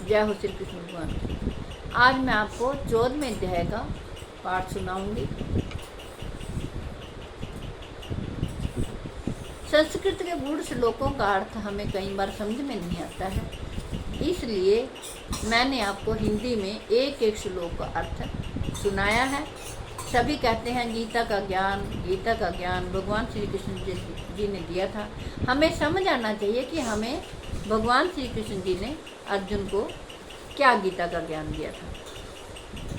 जय हो श्री कृष्ण भगवान। आज मैं आपको 14वें अध्याय का पाठ सुनाऊंगी। संस्कृत के गूढ़ श्लोकों का अर्थ हमें कई बार समझ में नहीं आता है, इसलिए मैंने आपको हिंदी में एक एक श्लोक का अर्थ सुनाया है। सभी कहते हैं गीता का ज्ञान भगवान श्री कृष्ण जी ने दिया था। हमें समझ आना चाहिए कि हमें भगवान श्री कृष्ण जी ने अर्जुन को क्या गीता का ज्ञान दिया था।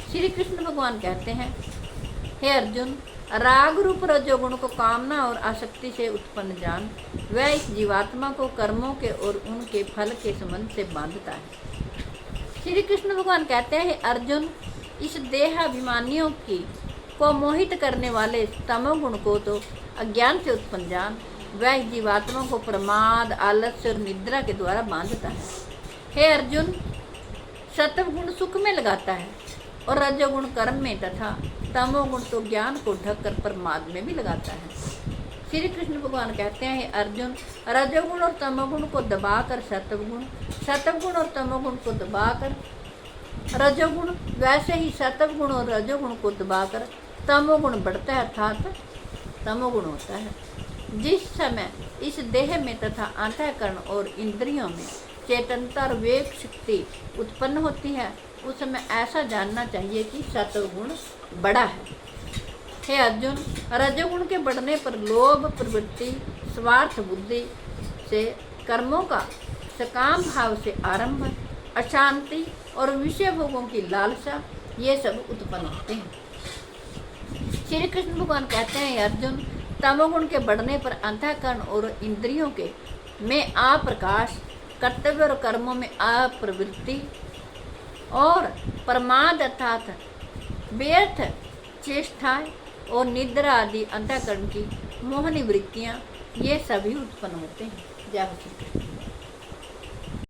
श्री कृष्ण भगवान कहते हैं, हे अर्जुन, राग रूप रजोगुण को कामना और आसक्ति से उत्पन्न जान, वह इस जीवात्मा को कर्मों के और उनके फल के संबंध से बांधता है। श्री कृष्ण भगवान कहते हैं, अर्जुन, इस देहाभिमानियों की को मोहित करने वाले तमोगुण को तो अज्ञान से उत्पन्न जान, वह इस जीवात्मा को प्रमाद, आलस्य और निद्रा के द्वारा बांधता है। हे अर्जुन, सत्वगुण सुख में लगाता है और रजोगुण कर्म में तथा तमोगुण तो ज्ञान को ढककर प्रमाद में भी लगाता है। श्री कृष्ण भगवान कहते हैं, अर्जुन, रजोगुण और तमोगुण को दबाकर सत्वगुण और तमोगुण को दबाकर रजोगुण, वैसे ही सत्वगुण और रजोगुण को दबाकर तमोगुण बढ़ता है, अर्थात तमोगुण होता है। जिस समय इस देह में तथा अंतःकरण और इंद्रियों में चेतनता और विवेक शक्ति उत्पन्न होती है, उस समय ऐसा जानना चाहिए कि सत्वगुण बड़ा है। हे अर्जुन, रजोगुण के बढ़ने पर लोभ प्रवृत्ति, स्वार्थ बुद्धि से कर्मों का सकाम भाव से आरंभ, अशांति और विषय भोगों की लालसा, ये सब उत्पन्न होते हैं। श्री कृष्ण भगवान कहते हैं, अर्जुन, तमोगुण के बढ़ने पर अंतःकरण और इंद्रियों के में अप्रकाश, कर्तव्य और कर्मों में अप्रवृत्ति और प्रमाद अर्थात व्यर्थ चेष्टाएं और निद्रा आदि अंतःकरण की मोहनी वृत्तियाँ, ये सभी उत्पन्न होते हैं। जय हो श्री कृष्ण।